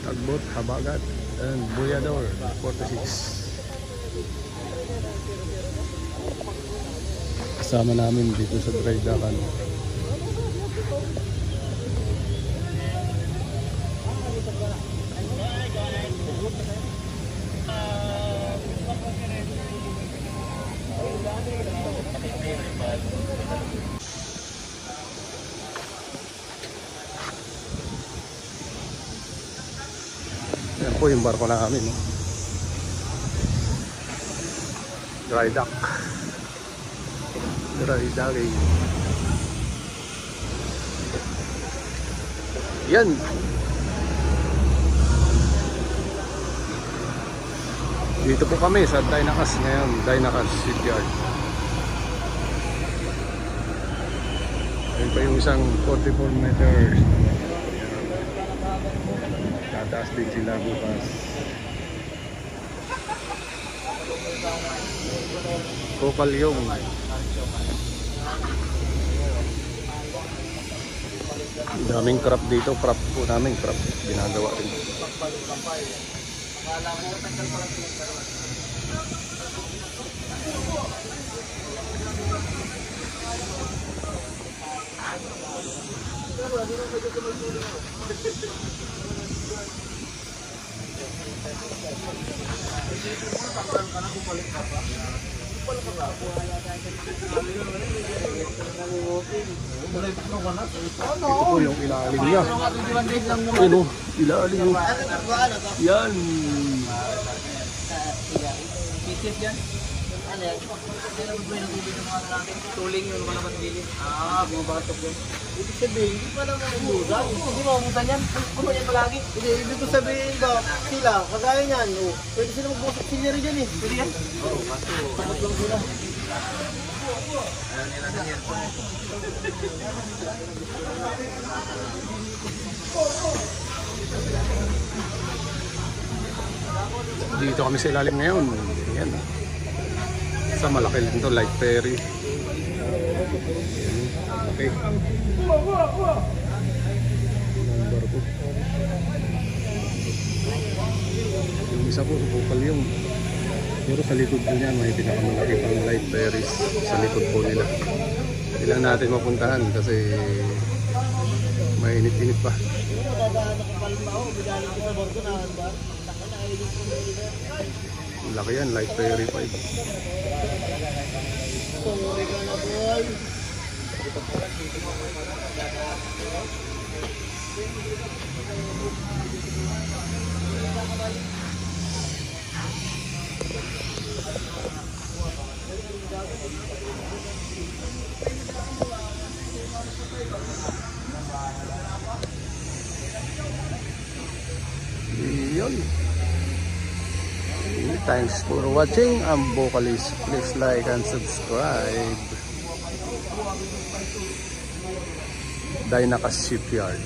Tugboat, Habagat, and Boyador 46. Kasama namin dito sa dry dockan. Yan po yung barko namin, no? Dry dock. Dry docking. Yan. Dito po kami sa Dynakas ngayon, Dynakas Shipyard. Ayun pa yung isang 44 meters. Tataas din sila bukas. Kokalyong. Daming crab dito, crab po namin, crab ginagawa rin. Ito po yung ilalim niya. Ano? Ilalim niya. Yan. Tuling yung mga matbili. Bumabatok yun. Ibig sabihin, hindi pa naman umulan. Hindi mo umulan yan. Ano yan palagi? Hindi, ibig ko sabihin ba, sila, kagaya niyan. Pwede sila magbusok scenery dyan eh. Pwede yan? Oo, kaso. Takot lang sila. Ayan nila din yan. Dito kami sa ilalim ngayon. Yan. Sa malaki din to, light ferry. Okay. Yung isa po, bukal yung. Pero sa likod po niya, may pinakamalaki pang light ferries sa likod po nila. Kailangan natin mapuntahan kasi mainit-init pa. Laki yan, light ferry 5. Yun. Thanks for watching. I'm Vocalist. Please like and subscribe. Dynakas Shipyard.